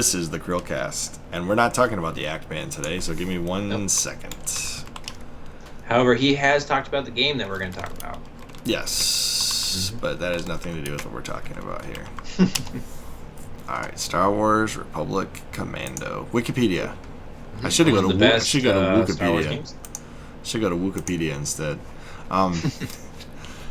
This is the CHRILLCAST, and we're not talking about the AMBIENT today, so give me one second. However, he has talked about the game that we're going to talk about. Yes, but that has nothing to do with what we're talking about here. Alright, Star Wars Republic Commando. Wikipedia. I should go to Wikipedia. Should go to Wikipedia instead.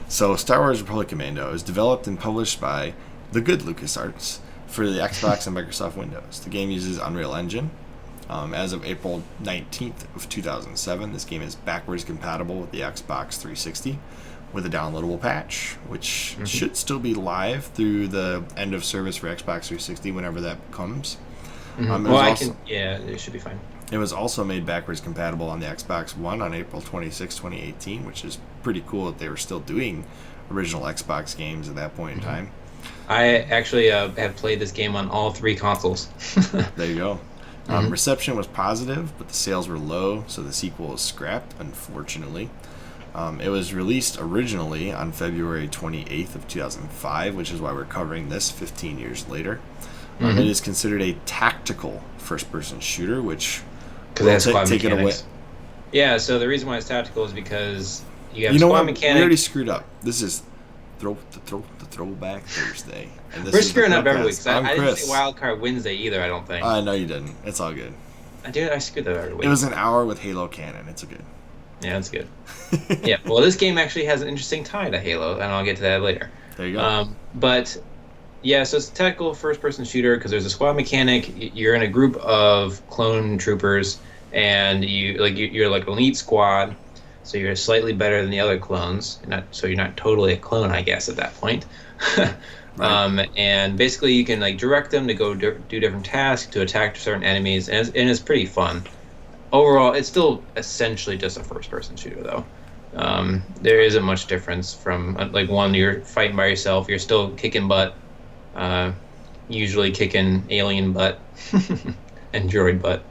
So, Star Wars Republic Commando is developed and published by the good LucasArts for the Xbox and Microsoft Windows. The game uses Unreal Engine. As of April 19th of 2007, this game is backwards compatible with the Xbox 360 with a downloadable patch, which should still be live through the end of service for Xbox 360 whenever that comes. It should be fine. It was also made backwards compatible on the Xbox One on April 26, 2018, which is pretty cool that they were still doing original Xbox games at that point in time. I actually have played this game on all 3 consoles. There you go. Reception was positive, but the sales were low, so the sequel was scrapped, unfortunately. It was released originally on February 28th of 2005, which is why we're covering this 15 years later. It is considered a tactical first-person shooter, which will take it away. Yeah, so the reason why it's tactical is because you have squad mechanics. We already screwed up. This is Throwback Thursday. And this We're screwing up every week. I didn't Chris. say Wildcard Wednesday either, I don't think. No, you didn't. It's all good. I screwed that every week. It was an hour with Halo canon. It's good. Yeah, that's good. Yeah, well, this game actually has an interesting tie to Halo, and I'll get to that later. There you go. But yeah, so it's a tactical first-person shooter because there's a squad mechanic. You're in a group of clone troopers, and you're like an elite squad, so you're slightly better than the other clones. You're not totally a clone, I guess, at that point. Right. And basically, you can direct them to go do different tasks to attack certain enemies, and it's pretty fun. Overall, it's still essentially just a first-person shooter, though. There isn't much difference from one you're fighting by yourself. You're still kicking butt, usually kicking alien butt and droid butt.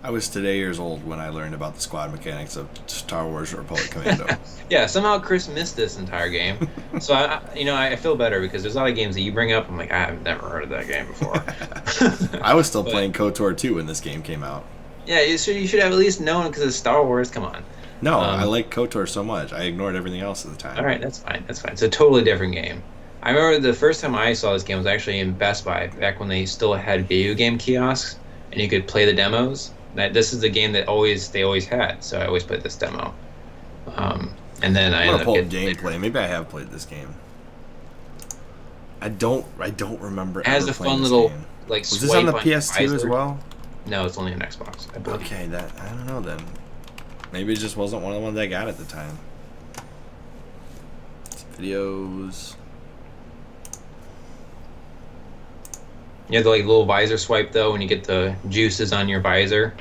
I was today years old when I learned about the squad mechanics of Star Wars Republic Commando. Yeah, somehow Chris missed this entire game. So I feel better because there's a lot of games that you bring up. I'm like, I've never heard of that game before. I was still playing KOTOR 2 when this game came out. Yeah, you should have at least known because it's Star Wars. Come on. No, I like KOTOR so much. I ignored everything else at the time. All right, that's fine. That's fine. It's a totally different game. I remember the first time I saw this game was actually in Best Buy, back when they still had video game kiosks, and you could play the demos. This is the game that they always had, so I always played this demo. And then I ended up getting gameplay. Maybe I have played this game. I don't remember. It has a fun little game. Was this on the PS2 as well? No, it's only on Xbox, I believe. Okay, I don't know then. Maybe it just wasn't one of the ones I got at the time. Videos. You have the little visor swipe though when you get the juices on your visor,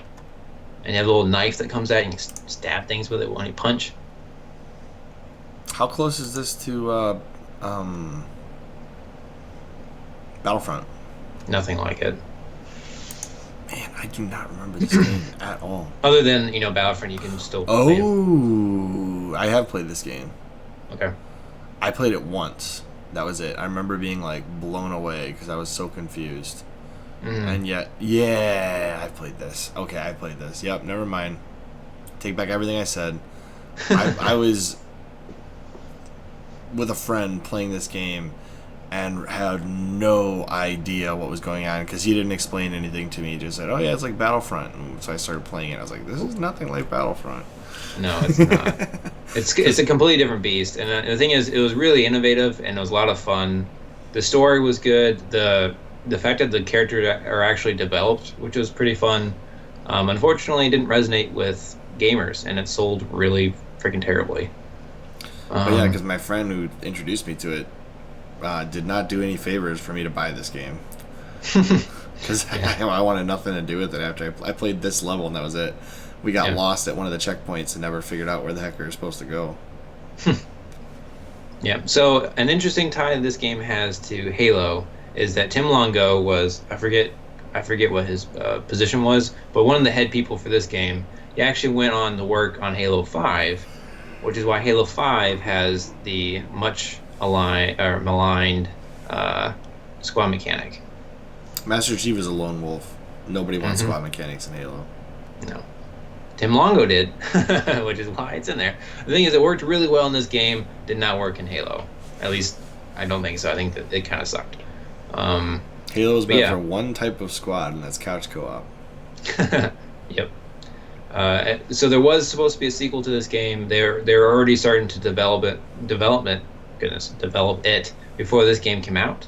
and you have a little knife that comes out and you stab things with it when you punch. How close is this to Battlefront? Nothing like it. Man, I do not remember this game at all. Other than Battlefront, you can still play it. I have played this game. Okay. I played it once. That was it. I remember being blown away because I was so confused. And yet, I played this. Okay, I played this. Yep, never mind. Take back everything I said. I was with a friend playing this game and had no idea what was going on because he didn't explain anything to me. He just said, oh yeah, it's like Battlefront. And so I started playing it. I was like, this is nothing like Battlefront. No, it's not. It's a completely different beast. And the thing is, it was really innovative and it was a lot of fun. The story was good. The fact that the characters are actually developed, which was pretty fun. Unfortunately, it didn't resonate with gamers, and it sold really freaking terribly. Yeah, because my friend who introduced me to it did not do any favors for me to buy this game. Because I wanted nothing to do with it after I played this level, and that was it. We got lost at one of the checkpoints and never figured out where the heck we were supposed to go. Yeah, so an interesting tie this game has to Halo is that Tim Longo was, I forget what his position was, but one of the head people for this game. He actually went on to work on Halo 5, which is why Halo 5 has the much maligned squad mechanic. Master Chief is a lone wolf. Nobody wants squad mechanics in Halo. No. Tim Longo did, which is why it's in there. The thing is, it worked really well in this game. Did not work in Halo. At least, I don't think so. I think that it kind of sucked. Halo is meant for one type of squad, and that's couch co-op. Yep. So there was supposed to be a sequel to this game. They're already starting to develop it before this game came out.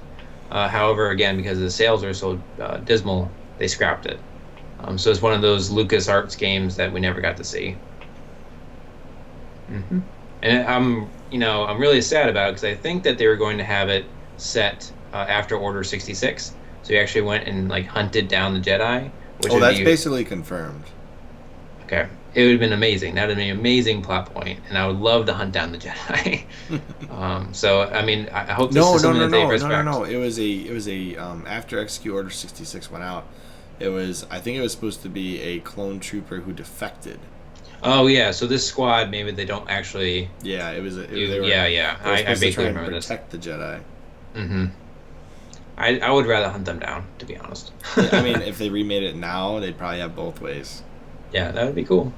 However, again, because the sales are so dismal, they scrapped it. So it's one of those LucasArts games that we never got to see. And I'm really sad about it because I think that they were going to have it set after Order 66. So you actually went and like hunted down the Jedi. That's basically confirmed. Okay, it would have been amazing. That would have been an amazing plot point, and I would love to hunt down the Jedi. So I mean, I hope this is something that they respect. No. It was a after Execute Order 66 went out. I think it was supposed to be a clone trooper who defected. Oh yeah, so this squad maybe they don't actually. Yeah, it was. I vaguely remember this. Protect the Jedi. I would rather hunt them down, to be honest. I mean, if they remade it now, they'd probably have both ways. Yeah, that would be cool.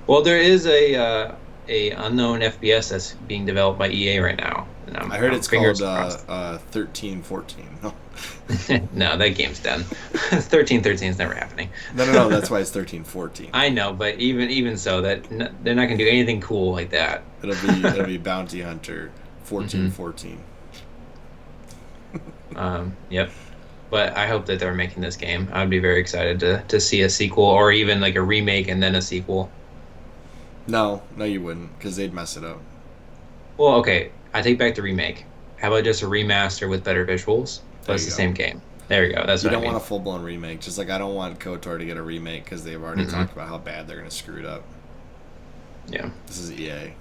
Well, there is a unknown FPS that's being developed by EA right now. And I heard it's called 1314. No. No, that game's done. 1313 is never happening. No. That's why it's 1314. I know, but even so, that they're not gonna do anything cool like that. It'll be Bounty Hunter 1414. Yep. But I hope that they're making this game. I'd be very excited to see a sequel or even like a remake and then a sequel. No, you wouldn't, because they'd mess it up. Well, okay, I take back the remake. How about just a remaster with better visuals? But it's the same game. There you go. That's what I mean. You don't want a full-blown remake. Just like I don't want KOTOR to get a remake because they've already talked about how bad they're going to screw it up. Yeah. This is EA.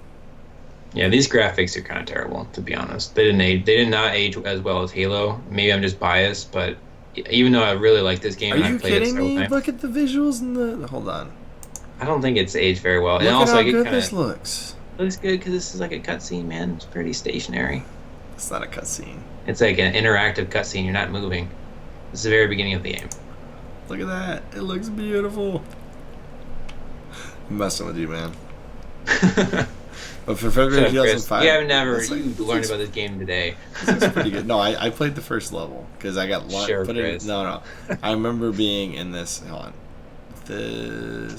Yeah, these graphics are kind of terrible, to be honest. They did not age as well as Halo. Maybe I'm just biased, but even though I really like this game, are you kidding me? Look at the visuals and the. Hold on. I don't think it's aged very well. Look and also, at how good this looks. Looks good because this is like a cutscene, man. It's pretty stationary. It's not a cutscene. It's like an interactive cutscene. You're not moving. This is the very beginning of the game. Look at that. It looks beautiful. I'm messing with you, man. But for February 2005, you learned about this game today. This is pretty good. No, I played the first level because I got sure, No. I remember being in this. Hold on.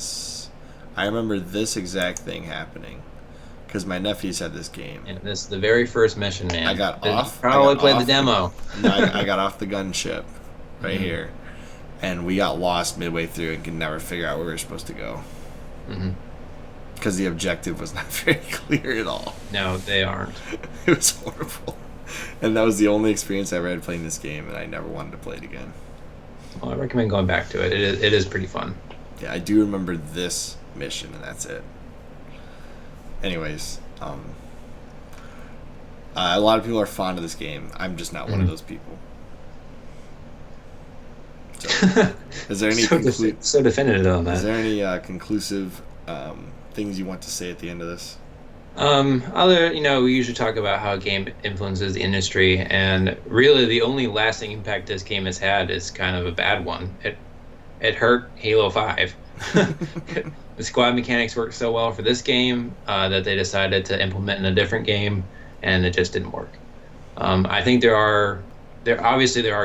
I remember this exact thing happening because my nephews had this game. And this is the very first mission, man. I got off. Probably played the demo. I got off the gunship right here, and we got lost midway through and could never figure out where we were supposed to go. Because the objective was not very clear at all. No, they aren't. It was horrible. And that was the only experience I ever had playing this game, and I never wanted to play it again. Well, I recommend going back to it. It is pretty fun. Yeah, I do remember this mission, and that's it. Anyways, a lot of people are fond of this game. I'm just not one of those people. So, is there any so definitive on that? Is there any conclusive things you want to say at the end of this? We usually talk about how a game influences the industry, and really the only lasting impact this game has had is kind of a bad one. It hurt Halo 5. The squad mechanics worked so well for this game that they decided to implement in a different game, and it just didn't work. I think there are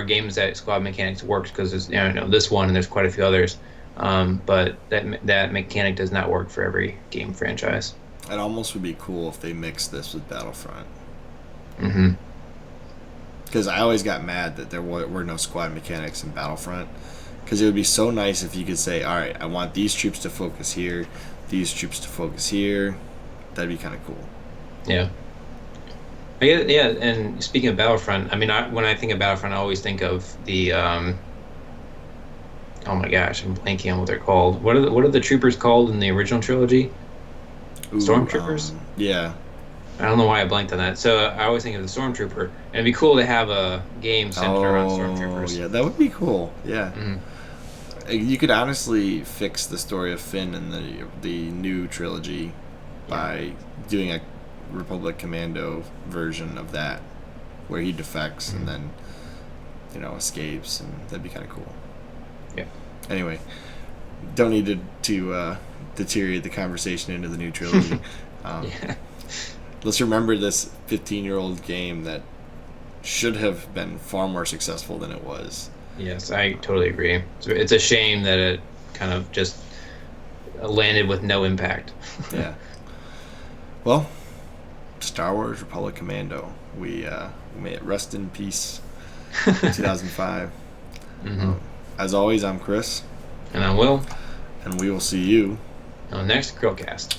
games that squad mechanics works because there's this one and there's quite a few others. But that mechanic does not work for every game franchise. It almost would be cool if they mixed this with Battlefront. Because I always got mad that there were no squad mechanics in Battlefront. Because it would be so nice if you could say, all right, I want these troops to focus here, these troops to focus here. That'd be kind of cool. Yeah. Yeah, and speaking of Battlefront, I mean, when I think of Battlefront, I always think of the... oh my gosh, I'm blanking on what they're called. What are the troopers called in the original trilogy? Stormtroopers? Yeah. I don't know why I blanked on that. So I always think of the Stormtrooper. And it'd be cool to have a game centered around Stormtroopers. Yeah, that would be cool. Yeah. You could honestly fix the story of Finn in the new trilogy by doing a Republic Commando version of that, where he defects and then escapes, and that'd be kind of cool. Yeah. Anyway, don't need to deteriorate the conversation into the new trilogy. Yeah. Let's remember this 15-year-old game that should have been far more successful than it was. Yes, I totally agree. It's a shame that it kind of just landed with no impact. Yeah. Well, Star Wars Republic Commando. We may it rest in peace. 2005. Mm-hmm. As always, I'm Chris. And I will. And we will see you On the next CHRILLCAST.